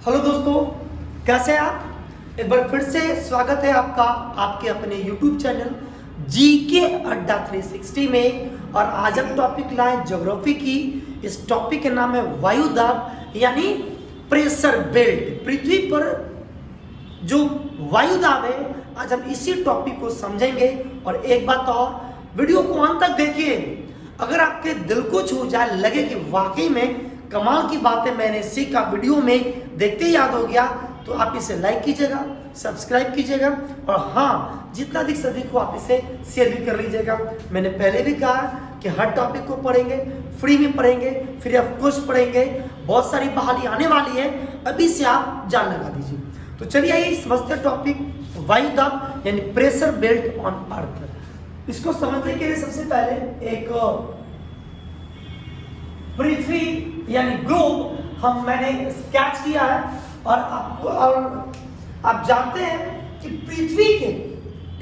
Hello दोस्तों, कैसे हैं आप। एक बार फिर से स्वागत है आपका आपके अपने YouTube चैनल जीके अड्डा 360 में। और आज हम टॉपिक लाए ज्योग्राफी की। इस टॉपिक के नाम है वायुदाब यानी प्रेशर बेल्ट। पृथ्वी पर जो वायुदाब है, आज हम इसी टॉपिक को समझेंगे। और एक बात और, वीडियो को अंत तक देखिए। अगर आपके दिल को छू जाए, लगे कि वाकई में कमाल की बातें मैंने सीखा वीडियो में, देखते ही याद हो गया, तो आप इसे लाइक कीजिएगा, सब्सक्राइब कीजिएगा और हाँ, जितना अधिक से अधिक को आप इसे शेयर भी कर लीजिएगा। मैंने पहले भी कहा कि हर टॉपिक को पढ़ेंगे, फ्री में पढ़ेंगे, फ्री ऑफ कॉस्ट पढ़ेंगे। बहुत सारी बहाली आने वाली है, अभी से आप जान लगा दीजिए। तो चलिए आइए समझते हैं टॉपिक वायुदाब यानी प्रेशर बेल्ट ऑन अर्थ। इसको समझने के लिए सबसे पहले एक पृथ्वी यानी ग्लोब मैंने स्केच किया है। और आप जानते हैं कि पृथ्वी के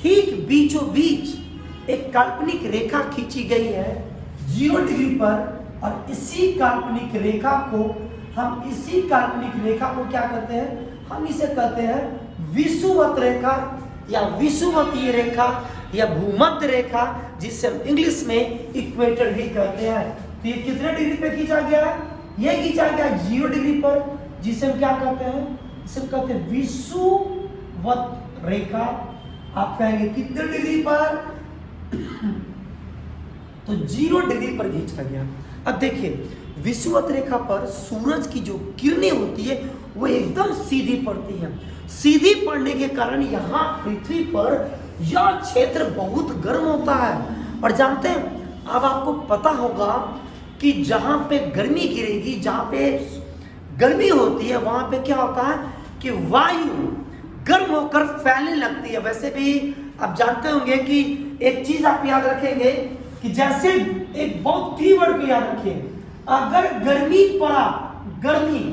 ठीक बीचों बीच एक काल्पनिक रेखा खींची गई है 0 डिग्री पर। और इसी काल्पनिक रेखा को क्या कहते हैं? हम इसे कहते हैं विषुवत रेखा या विषुवतीय रेखा या भूमध्य रेखा, जिसे हम इंग्लिश में इक्वेटर भी कहते हैं। तो ये कितने डिग्री पे खींचा गया है? ये खींचा गया 0 डिग्री पर, जिसे हम क्या कहते हैं? इसे कहते हैं विषुवत रेखा। आप कहेंगे कितने डिग्री पर? तो 0 डिग्री पर खींचा गया। अब देखिए, विषुवत रेखा पर सूरज की जो किरणें होती है वो एकदम सीधी पड़ती है। सीधी पड़ने के कारण यहाँ पृथ्वी पर यह क्षेत्र बहुत गर्म होता है। और जानते हैं, अब आपको पता होगा कि जहां पे गर्मी गिरेगी, जहां पे गर्मी होती है, वहां पे क्या होता है कि वायु गर्म होकर फैलने लगती है। वैसे भी आप जानते होंगे कि एक चीज आप याद रखेंगे कि जैसे एक बहुत कीवर्ड को याद रखिए, अगर गर्मी पड़ा, गर्मी,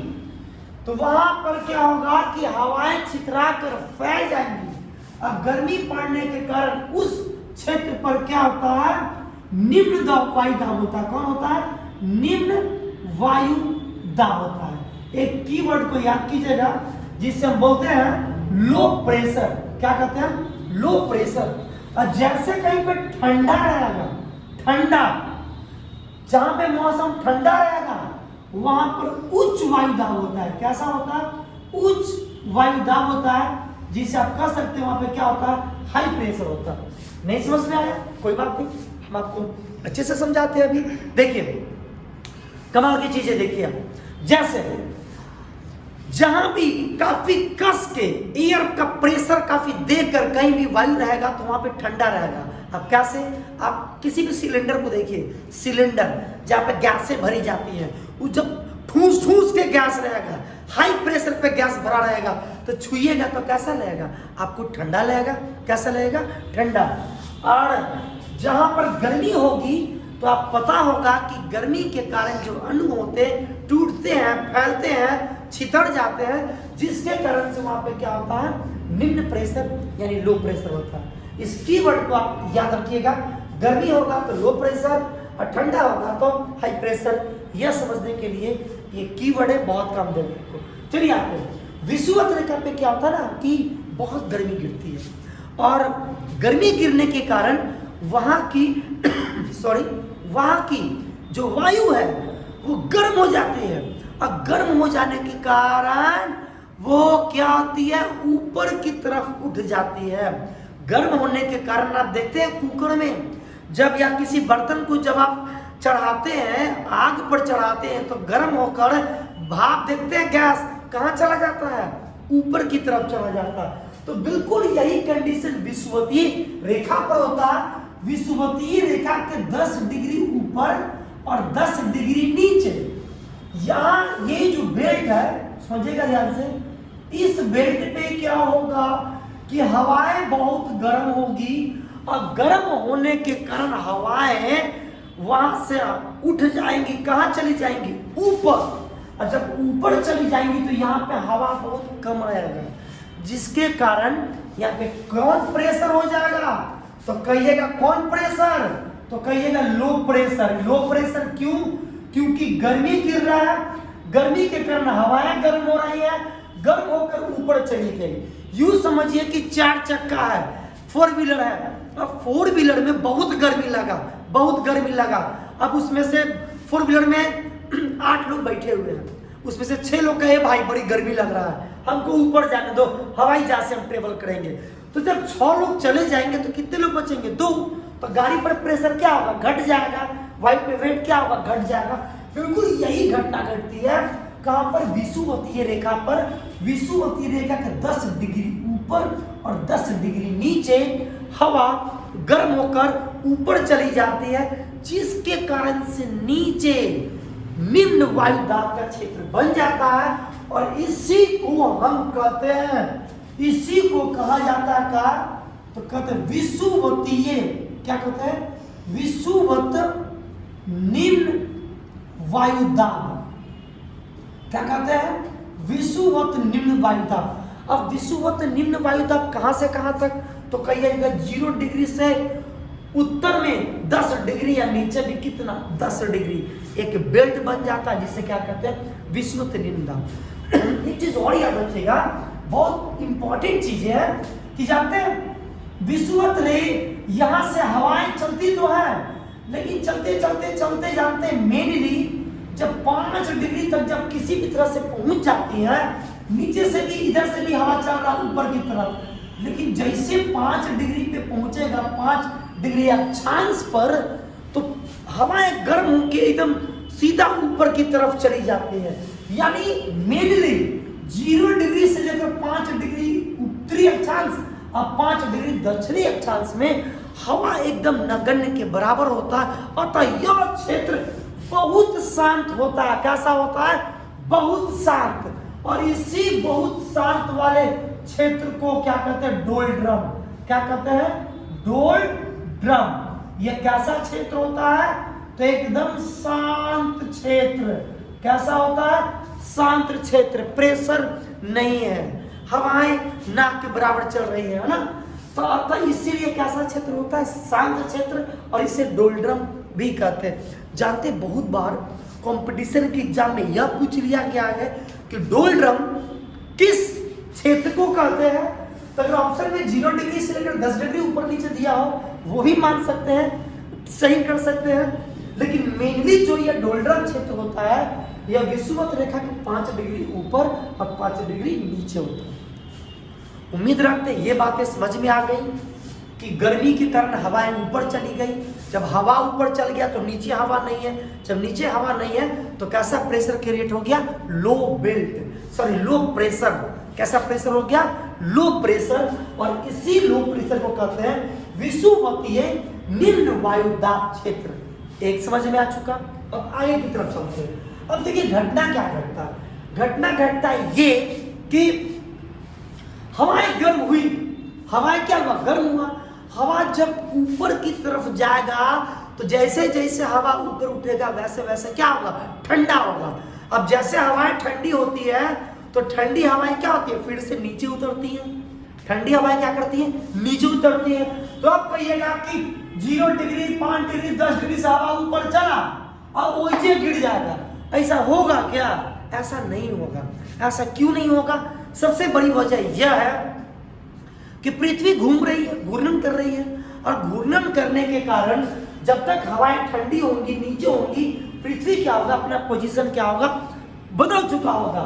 तो वहां पर क्या होगा कि हवाएं छितरा कर फैल जाएंगी। अब गर्मी पड़ने के कारण उस क्षेत्र पर क्या होता है? निम्न वायु दाब होता है। कौन होता है? निम्न वायु दाब होता है। एक कीवर्ड को याद कीजिएगा, जिससे हम बोलते हैं लो प्रेशर। क्या कहते हैं? Low pressure. और जैसे कहीं पे ठंडा रहेगा, ठंडा, जहां पे मौसम ठंडा रहेगा, वहां पर उच्च वायु दाब होता है। कैसा होता है? उच्च वायु दाब होता है, जिसे आप कह सकते हैं वहां पे क्या होता है? हाई प्रेशर होता है। नहीं समझ में आया? कोई बात नहीं, हम आपको अच्छे से समझाते हैं। अभी देखिए, कमाल की चीजें देखिए आप। जैसे जहां भी काफी कस के एयर का प्रेशर काफी देकर कहीं भी वायु रहेगा तो वहां पे ठंडा रहेगा। अब कैसे? आप किसी भी सिलेंडर को देखिए, सिलेंडर जहां पे गैसें भरी जाती हैं, वो जब ठूस ठूस के गैस रहेगा, हाई प्रेशर पे गैस भरा रहेगा, तो छुइएगा तो कैसा लगेगा? आपको ठंडा लगेगा। कैसा लगेगा? ठंडा। और जहां पर गर्मी होगी तो आप पता होगा कि गर्मी के कारण जो अणु होते हैं टूटते हैं, फैलते हैं, छितर जाते हैं, जिसके कारण से वहां पे क्या होता है? निम्न प्रेशर यानी लो प्रेशर होता है। इस कीवर्ड को आप याद रखिएगा। गर्मी होगा तो लो प्रेशर और ठंडा होगा तो हाई प्रेशर। यह समझने के लिए ये कीवर्ड है, बहुत काम देने को। चलिए, आपको विषुवत रेखा पे क्या होता है ना कि बहुत गर्मी गिरती है, और गर्मी गिरने के कारण वहां की जो वायु है वो गर्म हो जाती है। और गर्म हो जाने के कारण वो क्या होती है? ऊपर की तरफ उठ जाती है। गर्म होने के कारण आप देखते हैं कुकर में जब या किसी बर्तन को जब आप चढ़ाते हैं, आग पर चढ़ाते हैं, तो गर्म होकर भाप देखते हैं, गैस कहाँ चला जाता है? ऊपर की तरफ चला जाता है। तो बिल्कुल यही कंडीशन विषुवतीय रेखा पर होता है। विषुवतीय रेखा के 10 डिग्री ऊपर और 10 डिग्री नीचे, यहाँ ये जो बेल्ट है, समझिएगा ध्यान से, इस बेल्ट पे क्या होगा कि हवाएं बहुत गर्म होगी। और गर्म होने के कारण हवाएं वहां से उठ जाएंगी। कहाँ चली जाएंगी? ऊपर। और जब ऊपर चली जाएंगी तो यहाँ पे हवा बहुत कम रहेगा, जिसके कारण यहाँ पे कौन प्रेशर हो जाएगा? तो कहिएगा कौन प्रेशर? तो कहिएगा लो प्रेशर। लो प्रेशर क्यों? क्योंकि गर्मी गिर रहा है, गर्मी के कारण हवाएं गर्म हो रही है, गर्म होकर ऊपर चली गई। यूं समझिए कि 4 चक्का है, 4 व्हीलर है। अब 4 व्हीलर में बहुत गर्मी लगा। अब उसमें से 4 व्हीलर में 8 लोग बैठे हुए हैं, उसमें से 6 लोग कहे भाई बड़ी गर्मी लग रहा है, हमको ऊपर जाने दो, हवाई जहाज से हम ट्रेवल करेंगे। तो जब 6 लोग चले जाएंगे तो कितने लोग बचेंगे? 2। तो गाड़ी पर प्रेशर क्या होगा? घट जाएगा। वायु पे वेट क्या होगा? घट जाएगा। बिल्कुल यही घटना घटती है कहां पर? विषुवतीय रेखा पर। विषुवतीय रेखा के 10 डिग्री ऊपर और 10 डिग्री नीचे हवा गर्म होकर ऊपर चली जाती है, जिसके कारण से नीचे निम्न वायु दाब का क्षेत्र बन जाता है। और इसी को हम कहते हैं, इसी को कहा जाता है का, तो कहते हैं विषुवतीय, क्या कहते हैं? विषुवत निम्न वायु दाब। क्या कहते हैं? विषुवत निम्न वायु दाब। अब विषुवत निम्न वायु दाब कहां से कहां तक? तो कहिएगा 0 डिग्री से उत्तर में 10 डिग्री या नीचे भी कितना? 10 डिग्री एक बेल्ट बन जाता है, जिसे क्या कहते हैं? विषुवत निम्न दाब। एक चीज और याद रखिएगा, बहुत इंपॉर्टेंट चीज है कि जानते हैं विषुवत रे यहां से हवाएं चलती तो है, लेकिन चलते जानते मेनली जब 5 डिग्री तक जब किसी भी तरह से पहुंच जाती है, नीचे से भी इधर से भी हवा चल रहा ऊपर की तरफ, लेकिन जैसे 5 डिग्री पे पहुंचेगा, 5 डिग्री अक्षांश पर, तो हवाएं गर्म होकर एकदम सीधा ऊपर की तरफ चली जाती है। यानी मेनली 0 डिग्री से लेकर 5 डिग्री उत्तरी अक्षांश और 5 डिग्री दक्षिणी अक्षांश में हवा एकदम नगण्य के बराबर होता है। अतः यह क्षेत्र बहुत शांत होता है। कैसा होता है? बहुत शांत। और इसी बहुत शांत वाले क्षेत्र को क्या कहते हैं? डोलड्रम। क्या कहते हैं? डोलड्रम। यह कैसा क्षेत्र होता है? तो एकदम शांत क्षेत्र। कैसा होता है? शांत क्षेत्र। प्रेशर नहीं है, हवाएं नाक के बराबर चल रही है ना। तो इसीलिए कैसा क्षेत्र होता है? शांत क्षेत्र। और इसे डोलड्रम भी कहते हैं। जानते बहुत बार कंपटीशन के एग्जाम में यह पूछ लिया गया है कि डोलड्रम किस क्षेत्र को कहते हैं। तो अगर ऑप्शन में 0 डिग्री से लेकर 10 डिग्री ऊपर नीचे दिया हो, वो भी मान सकते हैं, सही कर सकते हैं। लेकिन मेनली जो यह डोलड्रम क्षेत्र होता है, यह विषुवत रेखा के 5 डिग्री ऊपर और 5 डिग्री नीचे होता है। उम्मीद रखते हैं ये बातें समझ में आ गई कि गर्मी के कारण हवाएं ऊपर चली गई। जब हवा ऊपर चल गया तो नीचे हवा नहीं है। जब नीचे हवा नहीं है तो कैसा प्रेशर क्रिएट हो गया? Low pressure. कैसा प्रेशर हो गया? Low pressure. और इसी लो प्रेशर को कहते हैं विषुवतीय निम्न वायु दाब क्षेत्र। एक समझ में आ चुका। अब आगे की तरफ चलते हैं। अब देखिए घटना क्या घटता है। घटना घटता है ये कि हवाएं गर्म हुई। हवाएं क्या हुआ? गर्म हुआ। हवा जब ऊपर की तरफ जाएगा तो जैसे जैसे हवा ऊपर उठेगा वैसे वैसे क्या होगा? ठंडा होगा। अब जैसे हवाएं ठंडी होती है तो ठंडी हवाएं क्या होती है? फिर से नीचे उतरती है। ठंडी हवाएं क्या करती है? नीचे उतरती है। तो अब कहिएगा कि 0 डिग्री, 5 डिग्री, 10 डिग्री से हवा ऊपर चला और वैसे गिर जाएगा। ऐसा होगा क्या? ऐसा नहीं होगा। ऐसा क्यों नहीं होगा? सबसे बड़ी वजह यह है कि पृथ्वी घूम रही है, घूर्णन कर रही है। और घूर्णन करने के कारण जब तक हवाएं ठंडी होंगी, नीचे होंगी, पृथ्वी क्या होगा? अपना पोजीशन क्या होगा? बदल चुका होगा।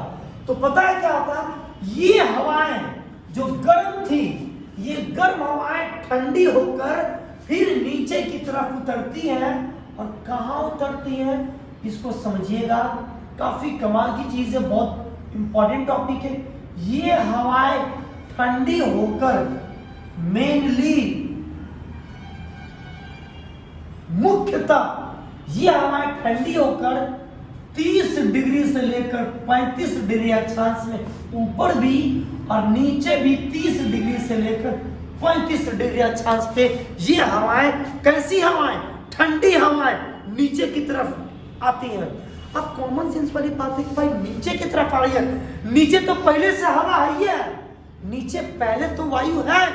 तो पता है क्या होता? ये हवाएं जो गर्म थी, ये गर्म हवाएं ठंडी होकर फिर नीचे की तरफ उतरती हैं। और कहाँ उतरती हैं इसको समझिएगा। काफी कमाल की चीज है, बहुत इंपॉर्टेंट टॉपिक है। ये हवाएं ठंडी होकर मेनली मुख्यतः ये हवाएं ठंडी होकर 30 डिग्री से लेकर 35 डिग्री अक्षांश में ऊपर भी और नीचे भी 30 डिग्री से लेकर 35 डिग्री अक्षांश पे ये हवाएं, कैसी हवाएं? ठंडी हवाएं नीचे की तरफ आती हैं। अब कॉमन सेंस वाली बात है कि भाई नीचे की तरफ आ रही है। नीचे तो पहले से हवा है, ये नीचे पहले तो वायु है।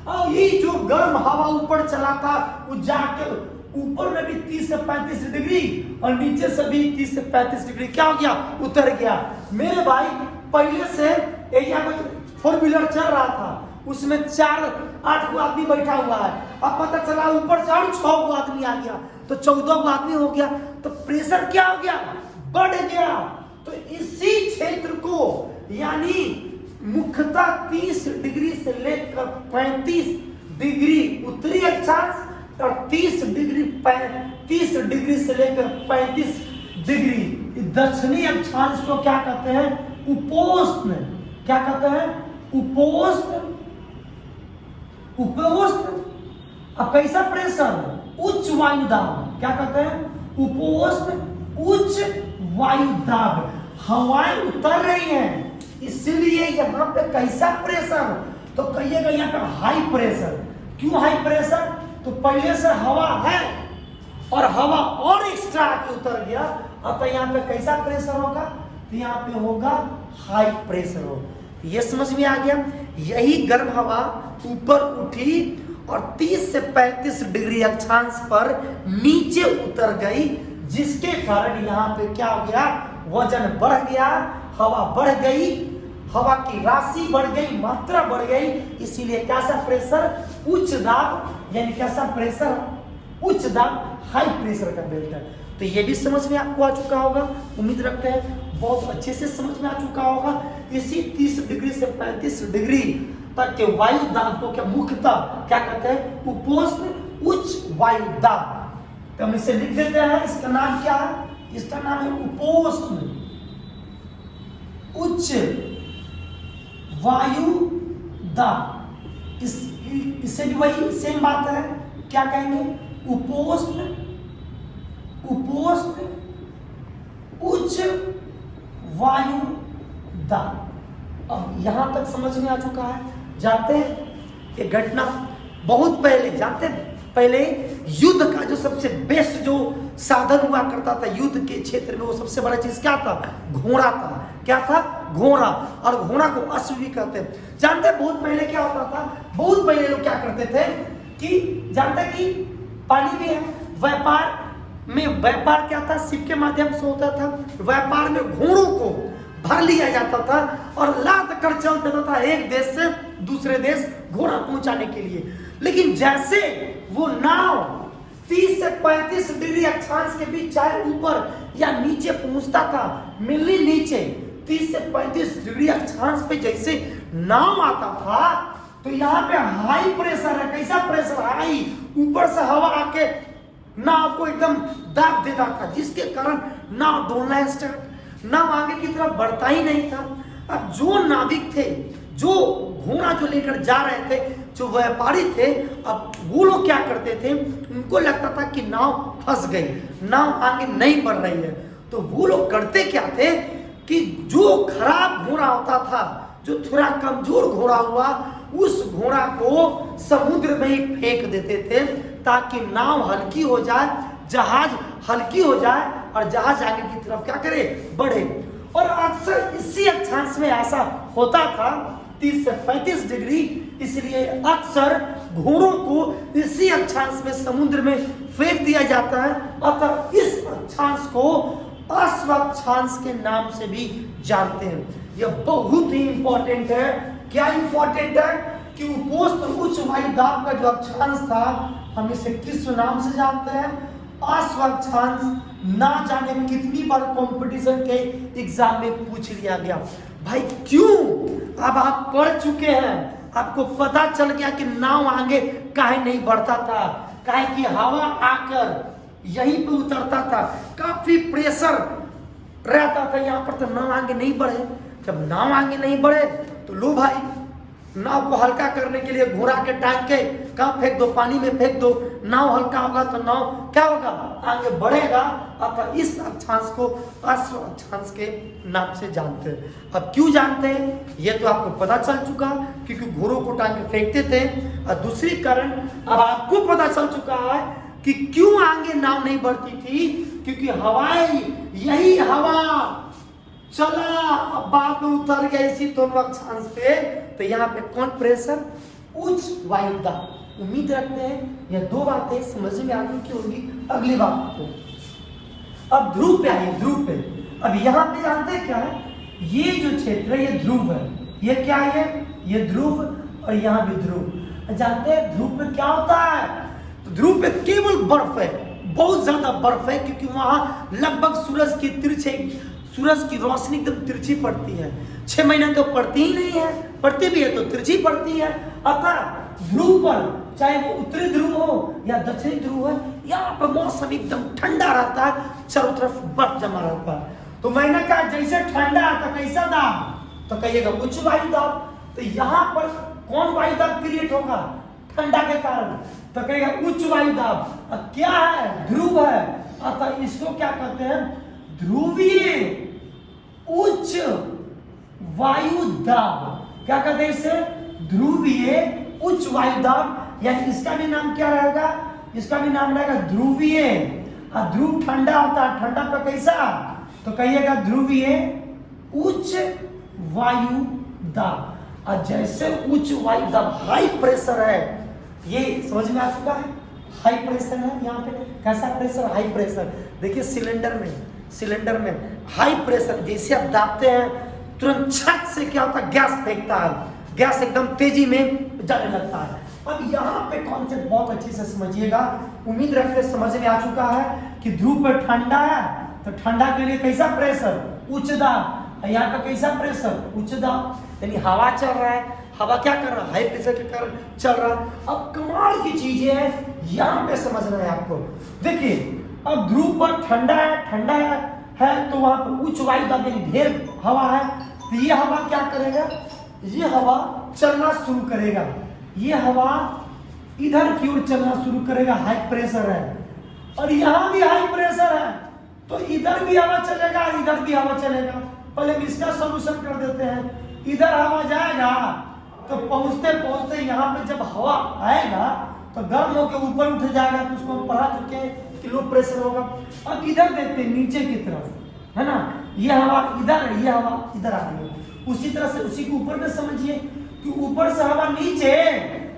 और ये जो गर्म हवा ऊपर चला था वो जाके ऊपर में भी 30 से 35 डिग्री और नीचे से भी 30 से 35 डिग्री क्या हो गया, उतर गया। मेरे भाई पहले से एरिया में 4 व्हीलर चल रहा था, उसमें 4-8 गो आदमी बैठा हुआ है, अब पता चला ऊपर से और 6 गो आदमी आ गया तो 14 गो आदमी हो गया, तो प्रेशर क्या हो गया, बढ़ गया। तो इसी क्षेत्र को यानी मुख्यतः 30 डिग्री से लेकर 35 डिग्री उत्तरी अक्षांश और 30 डिग्री से लेकर 35 डिग्री दक्षिणी अक्षांश को क्या कहते हैं, उपोष्ण। क्या कहते हैं, उपोष्ण। उपोष्ण। अब कैसा प्रेशर, उच्च वायु दाब। क्या कहते हैं, उपोष्ण उच्च वायु दाब। हवाएं उतर रही हैं, इसलिए यहाँ पे कैसा प्रेशर, तो कहिएगा यहाँ पे हाई प्रेशर। क्यों हाई प्रेशर, तो पहले से हवा है और हवा और एक्स्ट्रा आके उतर गया, अब तो यहाँ पे कैसा प्रेशर होगा, तो यहाँ पे होगा हाई प्रेशर हो। ये समझ में आ गया। यही गर्म हवा ऊपर उठी और 30 से 35 डिग्री अक्षांश पर नीचे उतर गई, जिसके कारण यहाँ पे क्या हो गया, वजन बढ़ गया, हवा बढ़ गई, हवा की राशि बढ़ गई, मात्रा बढ़ गई, इसीलिए कैसा प्रेशर, उच्च दाब। यानी कैसा प्रेशर, उच्च दाब, हाई प्रेशर का बेल्ट है। तो ये भी समझ में आपको आ चुका होगा, उम्मीद रखते हैं बहुत अच्छे से समझ में आ चुका होगा। इसी 30 डिग्री से 35 डिग्री तक के वायु दाब को क्या मुख्यतः क्या कहते हैं, उपोष्ण उच्च वायु दाब। तो हम इसे लिख देते हैं, इसका नाम क्या है, इसका नाम है उपोष्ण उच्च वायु दाब। इससे भी वही सेम बात है, क्या कहेंगे, उपोष्ण उच्च वायु दाब। अब यहां तक समझ में आ चुका है। जानते हैं कि घटना बहुत पहले, जानते हैं पहले युद्ध का जो सबसे बेस्ट जो साधन हुआ करता था युद्ध के क्षेत्र में, वो सबसे बड़ा चीज क्या था, घोड़ा था। क्या था, घोड़ा। और घोड़ा को अश्व भी कहते हैं। जानते हैं बहुत पहले क्या होता था, बहुत पहले लोग क्या करते थे कि जानते कि पानी भी है, व्यापार क्या था, शिप के माध्यम से होता था। व्यापार में घोड़ों को भर लिया जाता था और लाद कर चल देता था एक देश से दूसरे देश घोड़ा पहुंचाने के लिए। लेकिन जैसे वो नाव 30 से 35 डिग्री अक्षांश के बीच चाहे ऊपर या नीचे पहुंचता था, मिली नीचे 30 से 35 डिग्री अक्षांश पे जैसे नाव आता था, तो यहाँ पे हाई प्रेशर है। कैसा प्रेशर, हाई, ऊपर से हवा आके नाव को एकदम दाब देता था, जिसके कारण नाव डोलना स्टार्ट, नाव आगे की तरफ बढ़ता ही नहीं था। अब जो नाविक थे, जो घोड़ा जो लेकर जा रहे थे, जो व्यापारी थे, अब वो लोग क्या करते थे, उनको लगता था कि नाव फंस गई, नाव आगे नहीं बढ़ रही है, तो वो लोग करते क्या थे कि जो खराब घोड़ा होता था, जो थोड़ा कमजोर घोड़ा हुआ, उस घोड़ा को समुद्र में ही फेंक देते थे, ताकि नाव हल्की हो जाए, जहाज हल्की हो जाए और जहाज आगे की तरफ क्या करे, बढ़े। और अक्सर इसी अक्षांश में ऐसा होता था 30 से 35 डिग्री, इसलिए अक्सर घोड़ों को इसी अक्षांश में समुद्र में फेंक दिया जाता है। अतः इस अक्षांश को अश्व अक्षांश के नाम से भी जानते हैं। यह बहुत ही इंपॉर्टेंट है। क्या इंपॉर्टेंट है कि उपोष्ण उच्च वायु दाब का जो अक्षांश था, हम इसे किस नाम से जानते हैं, अश्व अक्षांश। ना जाने कितनी बार कंपटीशन के एग्जाम में पूछ लिया गया। भाई क्यों, अब आप पढ़ चुके हैं, आपको पता चल गया कि नाव आगे काहे नहीं बढ़ता था, काहे कि हवा आकर यहीं पे उतरता था, काफी प्रेशर रहता था यहाँ पर, तो नाव आगे नहीं बढ़े। जब नाव आगे नहीं बढ़े तो लो भाई, नाव को हल्का करने के लिए घोड़ा के टांग के कहाँ फेंक दो, पानी में फेंक दो, नाव हल्का होगा तो नाव क्या होगा, आगे बढ़ेगा। अतः इस अक्षांश को अश्व अक्षांश के नाम से जानते हैं। अब क्यों जानते हैं ये तो आपको पता चल चुका, क्योंकि घोड़ों को टांग के फेंकते थे। और दूसरी कारण अब आपको पता चल चुका है कि क्यों आगे नाव नहीं बढ़ती थी, क्योंकि हवाएं, यही हवा चला अब बाद में उतर गया इसी दोनों अक्षांश पे। तो यहाँ पे कौन प्रेशर, उच्च वायु दाब। उम्मीद रखते हैं यह दो बातें समझ में आगे की होंगी अगली बात को। अब ध्रुव पे आइए, ध्रुव पे। अब यहाँ पे जानते हैं क्या है, ये जो क्षेत्र है ये ध्रुव है, ये क्या है, ये ध्रुव, और यहाँ भी ध्रुव। जानते हैं ध्रुव पे क्या होता है, तो ध्रुव पे केवल बर्फ है, बहुत ज्यादा बर्फ है, क्योंकि वहां लगभग सूरज की रोशनी एकदम तिरछी पड़ती है। 6 महीने तो पड़ती ही नहीं है, पड़ती भी है तो तिरछी पड़ती है। अतः ध्रुव पर, चाहे वो उत्तरी ध्रुव हो या दक्षिणी ध्रुव है, यहाँ पर मौसम एकदम ठंडा रहता है, चारों तरफ बर्फ जमा रहता है। तो मैंने कहा जैसे ठंडा आता कैसा दाब, तो कहिएगा उच्च वायु दाब। तो यहाँ पर कौन वायु दाब क्रिएट होगा, ठंडा के कारण, तो कहेगा उच्च वायु दाब। अब क्या है, ध्रुव है, अतः इसको क्या कहते हैं, ध्रुवीय उच्च वायु दाब। क्या कहते हैं इसे, ध्रुवीय उच्च वायु दाब, यानी इसका भी नाम क्या रहेगा, इसका भी नाम रहेगा ध्रुवीय। ध्रुव ठंडा होता है, ठंडा पर कैसा, तो कहिएगा ध्रुवीय उच्च वायु दाब। और जैसे उच्च वायु दाब हाई प्रेशर है, ये समझ में आ चुका है, हाई प्रेशर है। यहाँ पे कैसा प्रेशर, हाई प्रेशर। देखिए सिलेंडर में हाई प्रेशर, जैसे आप दाबते हैं तुरंत छत से क्या होता है, गैस फेंकता है, गैस एकदम तेजी में जाने लगता है। अब यहाँ पे कॉन्सेप्ट बहुत अच्छे से समझिएगा, उम्मीद रखते समझ में आ चुका है कि ध्रुव पर ठंडा है, तो ठंडा के लिए कैसा प्रेशर, उच्च दाब। यहाँ का कैसा प्रेशर, उच्च दाब, यानी हवा चल रहा है, हवा क्या कर रहा है, हाई प्रेशर के कारण चल रहा है। अब कमाल की चीजें है, यहाँ पे समझना है आपको। देखिए अब ध्रुव पर ठंडा है तो वहां पर उच्च वायु दाब यानी ढेर हवा है, तो ये हवा क्या करेगा, ये हवा चलना शुरू करेगा, ये हवा इधर की ओर चलना शुरू करेगा, हाई प्रेशर है। और यहाँ भी हाई प्रेशर है, तो इधर भी हवा चलेगा, इधर भी हवा चलेगा। पहले हम इसका सॉल्यूशन कर देते हैं। इधर हवा जाएगा तो पहुंचते यहाँ पे जब हवा आएगा तो गर्म होकर ऊपर उठ जाएगा, तो उसको हम पढ़ा चुके हैं कि लो प्रेशर होगा। अब इधर देखते हैं नीचे की तरफ, है ना, ये हवा इधर है, ये हवा इधर आ रही है। उसी तरह से उसी के ऊपर में समझिए कि ऊपर से हवा नीचे,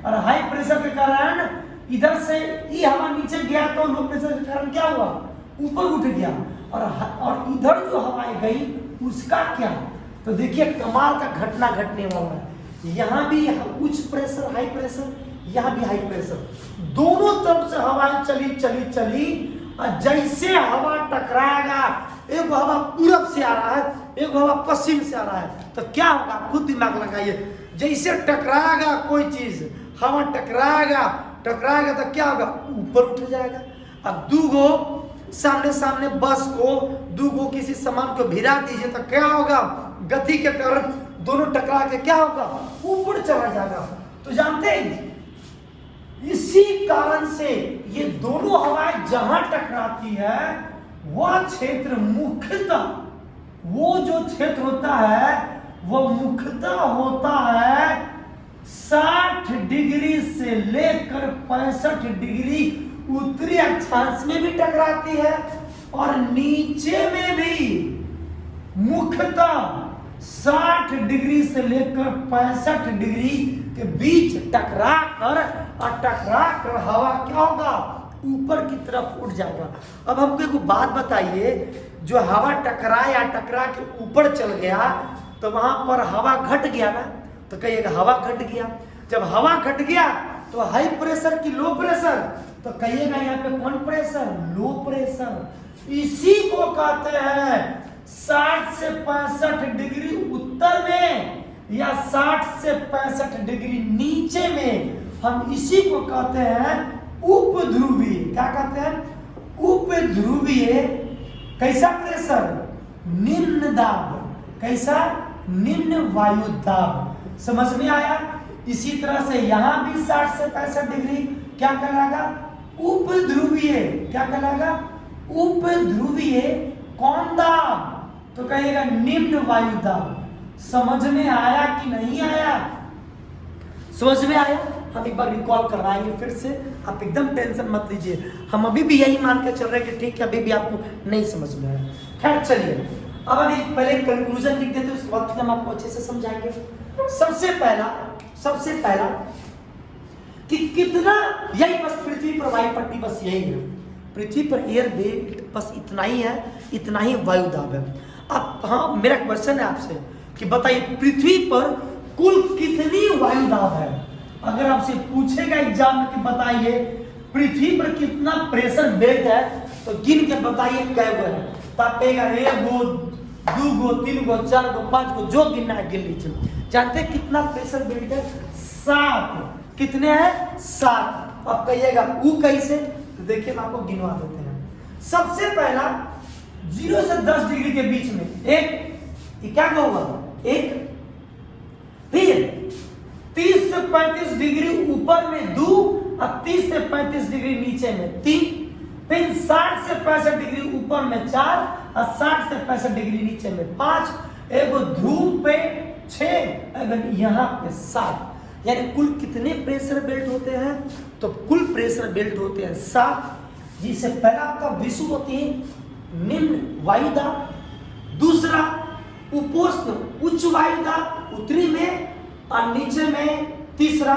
और हाई प्रेशर के कारण इधर से ये हवा नीचे गया तो लो प्रेशर के कारण क्या हुआ, ऊपर उठ गया। और इधर जो हवाएं गई उसका क्या, तो देखिए कमाल का घटना घटने वाला है। यहाँ भी उच्च प्रेशर हाई प्रेशर, यहाँ भी हाई प्रेशर, दोनों तरफ से हवाएं चली। और जैसे हवा टकराएगा, एक हवा पूरब से आ रहा है, एक हवा पश्चिम से आ रहा है, तो क्या होगा, खुद दिमाग लगाइए। जैसे टकराएगा कोई चीज, हवा टकराएगा तो क्या होगा, ऊपर उठ जाएगा। अब दूगो सामने बस को, दूगो किसी सामान को भिड़ा दीजिए तो क्या होगा, गति के कारण दोनों टकरा के क्या होगा, ऊपर चला जाएगा। तो जानते हैं इसी कारण से ये दोनों हवाएं जहां टकराती है वह क्षेत्र मुख्यतः, वो जो क्षेत्र होता है वो मुख्यतः होता है 60 डिग्री से लेकर 65 डिग्री उत्तरी अक्षांश में भी टकराती है, और नीचे में भी मुख्यतः 60 डिग्री से लेकर 65 डिग्री के बीच टकरा कर हवा क्या होगा, ऊपर की तरफ उठ जाएगा। अब हमको एक बात बताइए, जो हवा टकरा के ऊपर चल गया तो वहां पर हवा घट गया ना, तो कहिएगा हवा घट गया। जब हवा घट गया तो हाई प्रेशर की लो प्रेशर, तो कहिएगा यहाँ पे कौन प्रेशर, लो प्रेशर। इसी को कहते हैं 60 से 65 डिग्री उत्तर में या 60 से 65 डिग्री नीचे में, हम इसी को कहते हैं उपध्रुवीय। क्या कहते हैं, उपध्रुवीय। कैसा प्रेशर, निम्न दाब, कैसा, निम्न वायु दाब। समझ में आया। इसी तरह से यहां भी 60 से 65 डिग्री क्या कहलाएगा, उपध्रुवीय। क्या कहलाएगा, उपध्रुवीय। कौन दाब, तो कहेगा निम्न वायु दाब। समझ में आया कि नहीं आया, समझ में आया। हम एक बार रिकॉल करवाएंगे फिर से, आप एकदम टेंशन मत लीजिए। हम अभी भी यही मान के चल रहे हैं कि ठीक है अभी भी आपको नहीं समझ में आया। खैर चलिए, अब हम एक पहले कंक्लूजन लिख देते हैं, उसके बाद हम आपको अच्छे से समझाएंगे। सबसे पहला कि कितना, यही बस पृथ्वी पर वायु पट्टी बस यही है, पृथ्वी पर एयर बेल्ट बस इतना ही है, इतना ही वायु दाब है। अब हाँ, मेरा क्वेश्चन है आपसे कि बताइए पृथ्वी पर कुल कितनी वायु दाब है? अगर आपसे पूछेगा एग्जाम में कि बताइए पृथ्वी पर कितना प्रेशर बेल्ट है, तो गिन के बताइए कै गो है। तो आप कहेगा 1 गो, 2 गो, 3 गो, 4 गो, 5 गो, जो गिनना है गिन लीजिए। जानते हैं कितना प्रेशर बेल्ट है? 7। कितने हैं? 7। अब कहिएगा वो कैसे? तो देखिए मैं आपको गिनवा देते हैं। सबसे पहला 0 से 10 डिग्री के बीच में एक, ये क्या होगा? एक, फिर 30 से 35 डिग्री ऊपर में 2 और 30 से 35 डिग्री नीचे में 3, फिर 60 से 65 डिग्री ऊपर में 4 और 60 से 65 डिग्री नीचे में 5, एगो ध्रुव पे 6, अगर यहाँ पे 7। यानी कुल कितने प्रेशर बेल्ट होते हैं? तो कुल प्रेशर बेल्ट होते हैं 7, जिससे पहला आपका विषुवत निम्न वायु दाब, दूसरा उपोष्ण उच्च वायु दाब उत्तरी में, और नीचे में तीसरा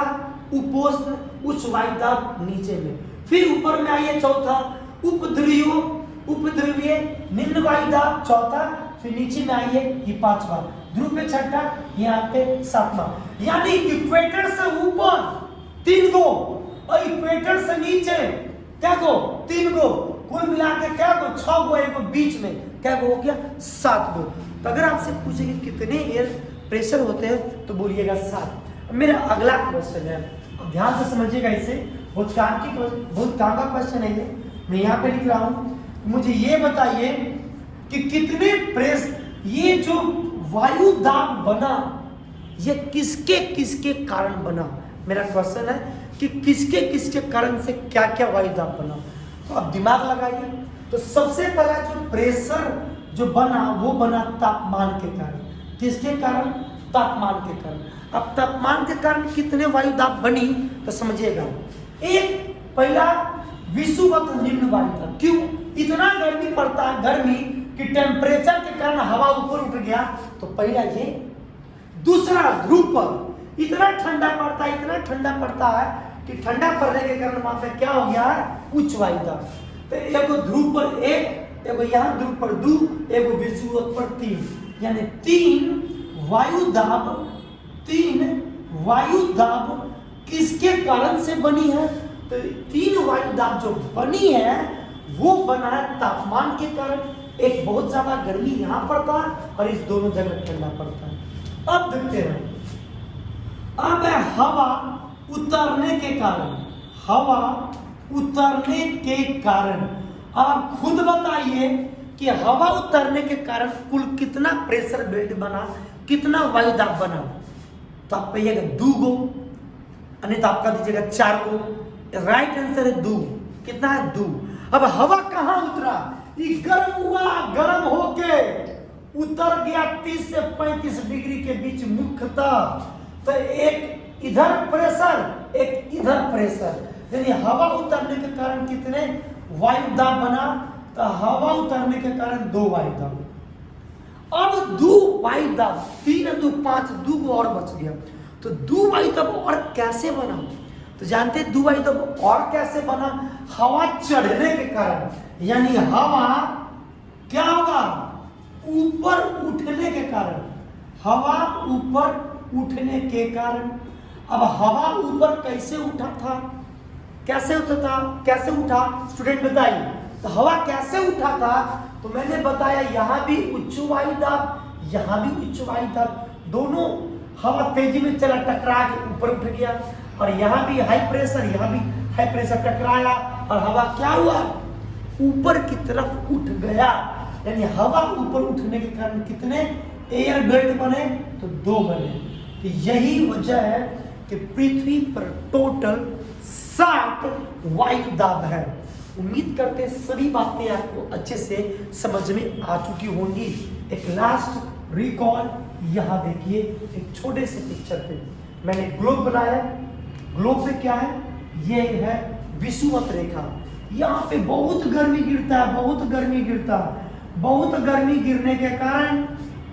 उपोष्ण उच्च वायु दाब नीचे में। फिर ऊपर में आइए चौथा उपध्रुवीय निम्न वायु दाब चौथा, फिर नीचे में आइए ये 5वां, ध्रुव पे 6ठा, यहाँ पे 7वां। यानी इक्वेटर से ऊपर 3 गो और इक्वेटर से नीचे क्या गो? 3 गो, कुल मिला के क्या गो? 6 गो, एगो बीच में क्या गो हो गया? 7 गो। तो अगर आपसे पूछेंगे कितने एयर प्रेशर होते हैं तो बोलिएगा 7। मेरा अगला क्वेश्चन है, अब ध्यान से समझिएगा, इसे बहुत काम का क्वेश्चन है ये, मैं यहाँ पे लिख रहा हूँ। मुझे ये बताइए कि कितने ये जो वायु दाब बना, ये किसके किसके कारण बना? मेरा क्वेश्चन है कि किसके किसके कारण से क्या क्या वायु दाब बना। तो अब दिमाग लगाइए। तो सबसे पहला जो प्रेशर जो बना वो बना तापमान के कारण। किसके कारण? तापमान के कारण। अब तापमान के कारण कितने वायु दाब बनी तो समझिएगा। एक पहला विषुवत निम्न वायु दाब। क्यों? इतना गर्मी पड़ता है, गर्मी कि टेम्परेचर के कारण हवा ऊपर उठ गया, तो पहला ये। दूसरा ध्रुव पर इतना ठंडा पड़ता है, इतना ठंडा पड़ता है कि ठंडा पड़ने के कारण वहां पे क्या हो गया है? उच्च वायु दाब। तो एगो ध्रुव पर 1, एगो यहाँ ध्रुव पर 2, एगो विषुवत पर 3, यानी 3 वायु दाब किसके कारण से बनी है? तो 3 वायु दाब जो बनी है वो बना है तापमान के कारण। एक बहुत ज्यादा गर्मी यहाँ पड़ता है और इस दोनों जगह ठंडा पड़ता है। अब देखते हैं, अब है हवा उतरने के कारण। हवा उतरने के कारण आप खुद बताइए कि हवा उतरने के कारण कुल कितना प्रेशर बेल्ट बना, कितना वायु दाब बना? तो आप कहिएगा 2 गो, नहीं तो आप कह दीजिएगा 4 गो। राइट आंसर है 2। कितना है? 2। अब हवा कहां उतरा? ये गर्म हुआ, गर्म होके उतर गया 30 से 35 डिग्री के बीच मुख्यतः। तो एक इधर प्रेशर, एक इधर प्रेशर, यानी हवा उतरने के कारण कितने वायु दाब बना? तो हवा उतरने के कारण 2 वायु दाब। अब 2 वायु दाब, 3 2 5, 2 को और बच गया। तो 2 वायु दाब और कैसे बना? तो जानते हैं 2 वायु दाब और कैसे बना? हवा चढ़ने के कारण, यानी हवा क्या होगा? ऊपर उठने के कारण। हवा ऊपर उठने के कारण। अब हवा ऊपर कैसे उठा था? कैसे उठा था? कैसे उठा? स्टूडेंट बताइए। तो हवा कैसे उठा था? तो मैंने बताया यहाँ भी उच्च वायु दाब, यहाँ भी उच्च वायु दाब, दोनों हवा तेजी में चला, टकरा के ऊपर उठ गया। और यहाँ भी हाई प्रेशर, यहाँ भी हाई प्रेशर, टकराया और हवा क्या हुआ? ऊपर की तरफ उठ गया। यानी हवा ऊपर उठने के कारण कितने एयर बेल्ट बने? तो 2 बने। तो यही वजह है कि पृथ्वी पर टोटल 60 वायु दाब है। उम्मीद करते हैं सभी बातें आपको अच्छे से समझ में आ चुकी होंगी। एक लास्ट रिकॉल, यहाँ देखिए एक छोटे से पिक्चर पे मैंने ग्लोब बनाया। ग्लोब पे क्या है? ये है विषुवत रेखा। यहाँ पे बहुत गर्मी गिरता है, बहुत गर्मी गिरता है। बहुत गर्मी गिरने के कारण,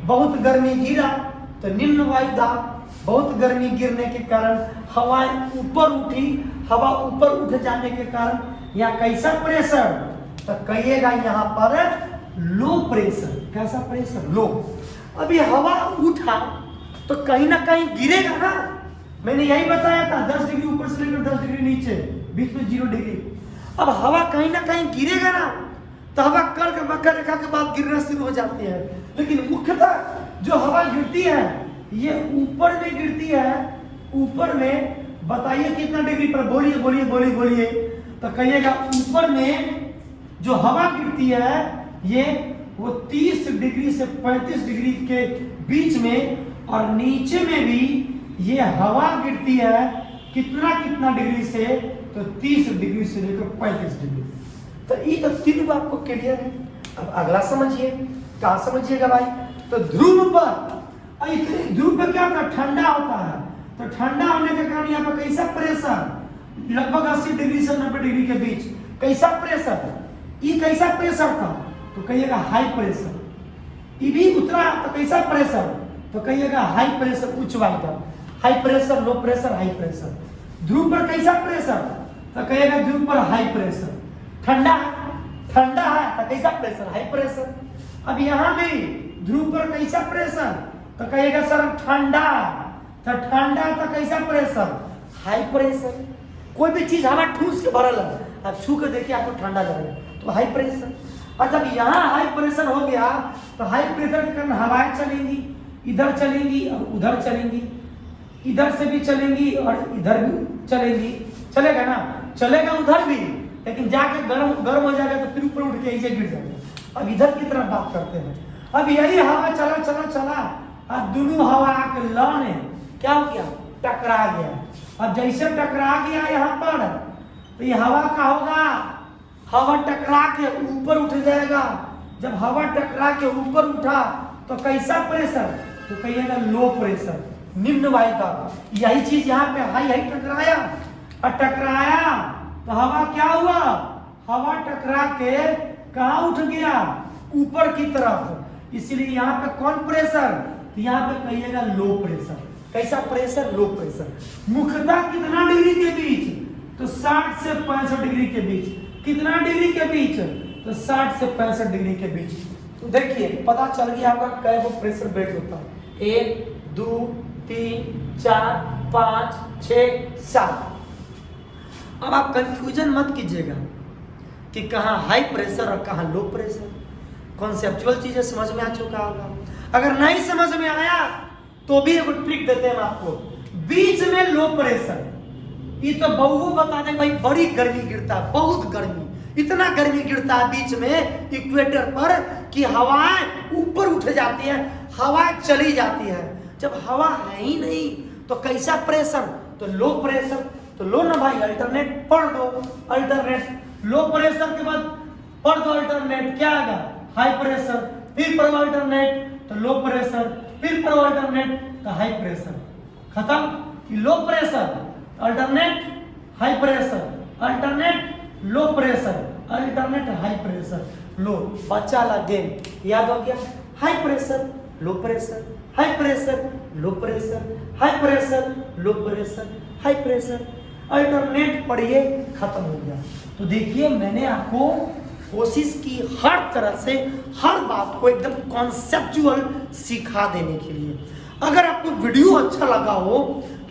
बहुत गर्मी गिरा तो निम्न वायु दाब, बहुत गर्मी गिरने के कारण हवाएं ऊपर उठी, हवा ऊपर उठ जाने के कारण यहाँ कैसा प्रेशर, तो कहिएगा यहाँ पर लो प्रेशर। कैसा प्रेशर? लो। अभी हवा उठा तो कहीं ना कहीं गिरेगा ना, मैंने यही बताया था 10 डिग्री ऊपर से लेकर 10 डिग्री नीचे, बीच में 0 डिग्री। अब हवा कहीं ना कहीं गिरेगा ना, तो हवा कर्क मकर रेखा के बाद गिरना शुरू हो जाती है। लेकिन मुख्यतः जो हवा गिरती है ये ऊपर में गिरती है। ऊपर में बताइए कितना डिग्री पर? बोलिए बोलिए बोलिए बोलिए। तो कहिएगा ऊपर में जो हवा गिरती है ये वो 30 डिग्री से 35 डिग्री के बीच में, और नीचे में भी ये हवा गिरती है कितना डिग्री से, तो 30 डिग्री से लेकर 35 डिग्री। तो ये तो तीन बात आपको क्लियर है। अब अगला समझिए, क्या समझिएगा भाई? तो ध्रुव पर, ध्रुव पर क्या होता है? ठंडा होता है। तो ठंडा होने के कारण यहाँ पर कैसा प्रेशर? लगभग 80 डिग्री से 90 डिग्री के बीच। कैसा प्रेशर? ये कैसा प्रेशर था? तो कहिएगा हाई प्रेशर। ये भी उतरा तो कैसा प्रेशर? तो कहिएगा हाई प्रेशर, उच्च वायु दाब। High pressure, low pressure, high pressure. ध्रुव पर कैसा प्रेशर? तो कहिएगा ध्रुव पर हाई प्रेशर। ठंडा है तो कैसा प्रेशर? High pressure. अब यहाँ भी ध्रुव पर कैसा प्रेशर? तो कहिएगा सर ठंडा। तो ठंडा तो कैसा प्रेशर? High pressure. कोई भी चीज हवा ठूस के भरल है, अब छू के देखिए आपको ठंडा लगेगा, तो हाई प्रेशर। और जब यहाँ हाई प्रेशर हो गया तो हाई प्रेशर के कारण हवाएं चलेंगी, इधर चलेंगी और उधर चलेंगी, इधर से भी चलेंगी और इधर भी चलेंगी। चलेगा ना? चलेगा उधर भी, लेकिन जाके गर्म हो जाएगा तो फिर ऊपर उठ के ऐसे गिर जाएगा। अब इधर की तरफ बात करते हैं। अब यही हवा चला अब दोनों हवा आके लौने क्या हो गया? टकरा गया। अब जैसे टकरा गया यहाँ पर, तो ये हवा का होगा, हवा टकरा के ऊपर उठ जाएगा। जब हवा टकरा के ऊपर उठा तो कैसा प्रेशर? तो कहिएगा लो प्रेशर, निम्न वायु दाब। यही चीज यहाँ पे हाई टकराया, और टकराया तो हवा क्या हुआ? हवा टकरा के कहाँ उठ गया? ऊपर की तरफ। इसलिए यहाँ पे कौन प्रेशर? तो यहाँ पे कहिएगा लो प्रेशर। कैसा प्रेशर? Low pressure. मुख्यतः कितना डिग्री के बीच? तो 60 से 65 डिग्री के बीच। कितना डिग्री के बीच? तो 60 से 65 डिग्री के बीच। तो देखिए पता चल गया आपका कै वो प्रेशर बेल्ट होता है। 1 2 3 4 5 6 7। अब आप कंफ्यूजन मत कीजिएगा कि कहाँ हाई प्रेशर और कहाँ लो प्रेशर। कॉन्सेप्चुअल चीजें समझ में आ चुका होगा। अगर नहीं समझ में आया तो भी एक ट्रिक देते हैं आपको। बीच में लो प्रेशर, ये तो बहु बता दें भाई, बड़ी गर्मी गिरता है, बहुत गर्मी, इतना गर्मी गिरता है बीच में इक्वेटर पर कि हवाएं ऊपर उठ जाती है, हवाएं चली जाती है। जब हवा है ही नहीं तो कैसा प्रेशर? तो लो प्रेशर। तो लो ना भाई, अल्टरनेट पढ़ दो। अल्टरनेट लो प्रेशर के बाद पढ़ दो अल्टरनेट, क्या आएगा? High pressure. फिर पढ़ो अल्टरनेट तो लो प्रेशर, फिर पढ़ो अल्टरनेट तो हाई प्रेशर। खत्म कि low pressure alternate high pressure, alternate low pressure, alternate high pressure. लो बच्चा ला गेम याद हो गया? High pressure, low pressure, high pressure, low pressure, high pressure, low pressure, high pressure. Alternate पढ़िए, खत्म हो गया। तो देखिए मैंने आपको कोशिश की हर तरह से हर बात को एकदम कॉन्सेप्चुअल सिखा देने के लिए। अगर आपको वीडियो अच्छा लगा हो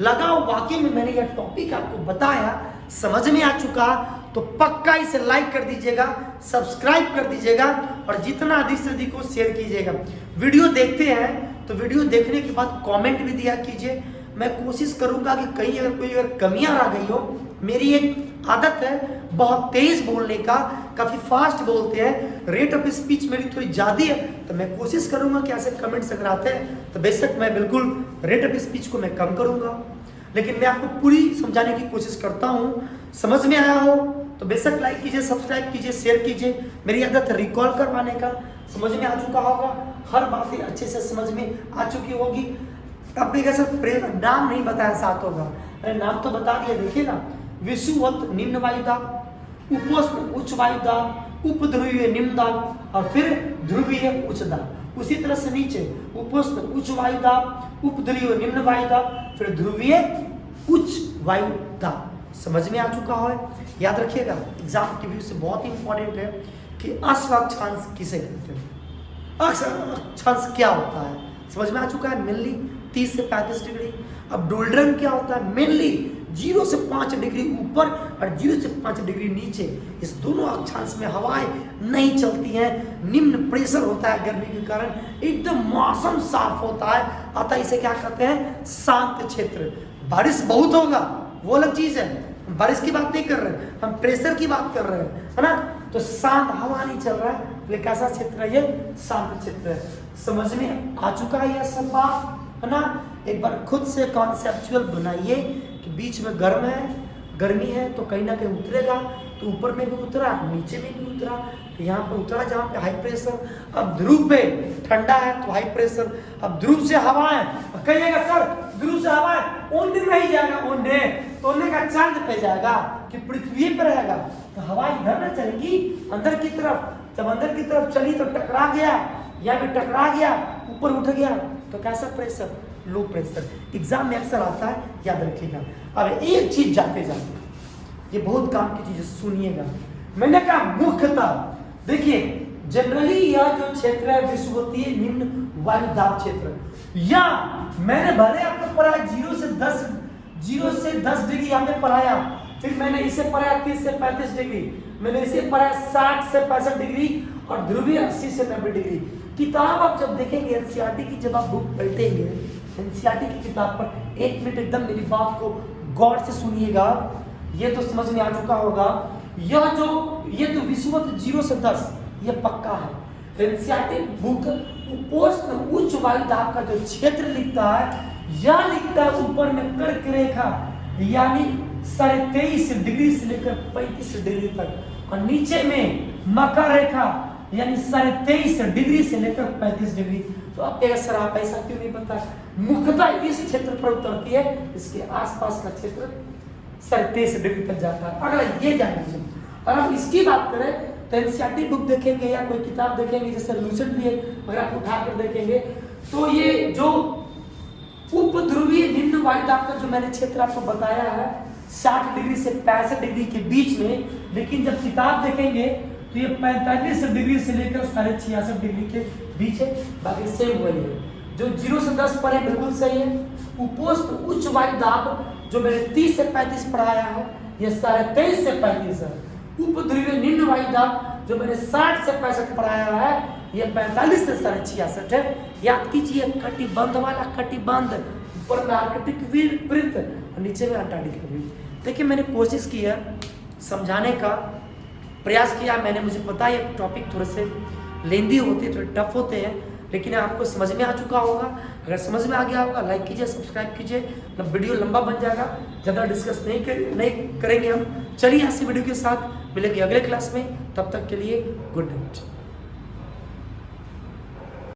वाकई में मैंने यह टॉपिक आपको बताया, समझ में आ चुका, तो पक्का इसे लाइक कर दीजिएगा, सब्सक्राइब कर दीजिएगा और जितना अधिक से अधिक को शेयर कीजिएगा। वीडियो देखते हैं तो वीडियो देखने के बाद कमेंट भी दिया कीजिए। मैं कोशिश करूंगा कि कहीं अगर कोई कमियां आ गई हो, मेरी एक आदत है बहुत तेज बोलने का, काफी फास्ट बोलते हैं, रेट ऑफ स्पीच मेरी थोड़ी ज्यादा है, तो मैं कोशिश करूंगा कि ऐसे कमेंट्स अगर आते हैं तो बेशक मैं बिल्कुल रेट ऑफ स्पीच को मैं कम करूंगा, लेकिन मैं आपको पूरी समझाने की कोशिश करता हूं। समझ में आया हो तो बेशक लाइक कीजिए, सब्सक्राइब कीजिए, शेयर कीजिए। मेरी आदत रिकॉल करवाने का, समझ में आ चुका होगा, हर बातें अच्छे से समझ में आ चुकी होगी। अपने कैसे नाम नहीं बताया साथ होगा, अरे नाम तो बता दिया। देखिए ना, विषुवत निम्न वायु दाब, उपोष्ण उच्च वायु दाब, उपध्रुवीय निम्न दाब और फिर ध्रुवीय उच्च दाब। उसी तरह से नीचे उपोष्ण उच्च वायु दाब, उपध्रुवीय निम्न वायु दाब, फिर ध्रुवीय उच्च वायु दाब। समझ में आ चुका है? याद रखिएगा, एग्जाम के व्यू से बहुत ही इंपॉर्टेंट है कि अक्षांश किसे कहते हैं, अक्षांश क्या होता है। समझ में आ चुका है? मेनली 30 से 35 डिग्री। अब डोल्ड्रम क्या होता है? मेनली 0 से 5 डिग्री ऊपर और 0 से 5 डिग्री नीचे, इस दोनों अक्षांश में हवाएं नहीं चलती हैं। निम्न प्रेशर होता है गर्मी के कारण, एकदम मौसम साफ होता है, अतः इसे क्या कहते हैं? शांत क्षेत्र। बारिश बहुत होगा वो अलग चीज है, हम बारिश की बात नहीं कर रहे, हम प्रेशर की बात कर रहे हैं, है ना। तो शांत हवा नहीं चल रहा है, तो ये कैसा क्षेत्र है? ये शांत क्षेत्र है। समझ में आ चुका है यह सब बात, है ना। एक बार खुद से कॉन्सेप्चुअल बनाइए कि बीच में गर्मी है तो कहीं ना कहीं उतरेगा, तो ऊपर में भी उतरा, नीचे में भी उतरा, तो यहाँ पर उतरा जहाँ पे हाई प्रेशर। अब ध्रुव पे ठंडा है तो हाई प्रेशर, अब ध्रुव से हवा है, कहिएगा सर ध्रुव से हवा है ओंडे नहीं जाएगा, ओंडे का चांद पे जाएगा कि पृथ्वी पे रहेगा, तो हवा इधर न चलेगी अंदर की तरफ। जब अंदर की तरफ चली तो टकरा गया, या भी टकरा गया, ऊपर उठ गया, तो कैसा प्रेशर? Low pressure. एग्जाम में अक्सर आता है, याद रखिएगा। अब एक चीज जाते जाते, ये बहुत काम की चीज है, सुनिएगा। मैंने कहा मुख्यतः देखिए, जनरली यह जो क्षेत्र है विषुवतीय निम्न वायु दाब क्षेत्र, या मैंने भले आपको पढ़ाया 0 से 10 डिग्री हमने पढ़ाया, फिर मैंने इसे पढ़ाया 30 से 35 डिग्री, मैंने इसे पढ़ाया 60 से 65 डिग्री और ध्रुवीय 80 से 90 डिग्री। किताब आप जब देखेंगे एनसीईआरटी की, जब आप बुक पलटेंगे एनसीईआरटी की किताब पर, 1 मिनट एकदम मेरी बात को गौर से सुनिएगा, ये तो समझ में आ चुका होगा। ये तो विषुवत 0 से 10 ये पक्का है। एनसीईआरटी बुक उपोष्ण उच्च वायु दाब का जो क्षेत्र लिखता है, यह लिखता है ऊपर में कर्क रेखा यानी 23.5 डिग्री से लेकर 35 डिग्री तक, और नीचे में मकर रेखा यानी 23.5 डिग्री से लेकर 35 डिग्री। तो अब सर आप ऐसा क्यों नहीं पता? मुख्यतः इस क्षेत्र पर उतरती है, इसके आसपास का क्षेत्र 23.5 डिग्री तक जाता है। अगला ये जानेंगे, और हम इसकी बात करें तो एनसीईआरटी बुक देखेंगे या कोई किताब देखेंगे, जैसे लूसेंट भी है, अगर आप उठाकर देखेंगे तो ये जो उपध्रुवीय निम्न वायु दाब का जो मैंने क्षेत्र आपको बताया है 60 डिग्री से 65 डिग्री के बीच में, लेकिन जब किताब देखेंगे तो ये 45 डिग्री से लेकर 66.5 डिग्री के बीच है। बाकी सेम वही है जो 0 से 10 पर है, बिल्कुल सही है। उपोष्ण उच्च वायु दाब जो मैंने 30 से 35 पढ़ाया है, ये 23.5 से 35 है। उपध्रुवीय निम्न वायु दाब जो मैंने 60 से 65 पढ़ाया है, ये 45 से 66.5 है। याद कीजिए, कटिबंध वाला कटिबंध, ऊपर में आर्कटिक वृत्त और नीचे में अंटार्कटिक वृत्त। देखिए मैंने कोशिश की है समझाने का प्रयास किया मैंने, मुझे पता है ये टॉपिक थोड़े से लेंदी होते हैं, थोड़े टफ होते हैं, लेकिन आपको समझ में आ चुका होगा। अगर समझ में आ गया होगा लाइक कीजिए, सब्सक्राइब कीजिए, मतलब वीडियो लंबा बन जाएगा, ज़्यादा डिस्कस नहीं करेंगे हम। चलिए ऐसी वीडियो के साथ मिलेंगे अगले क्लास में, तब तक के लिए गुड नाइट।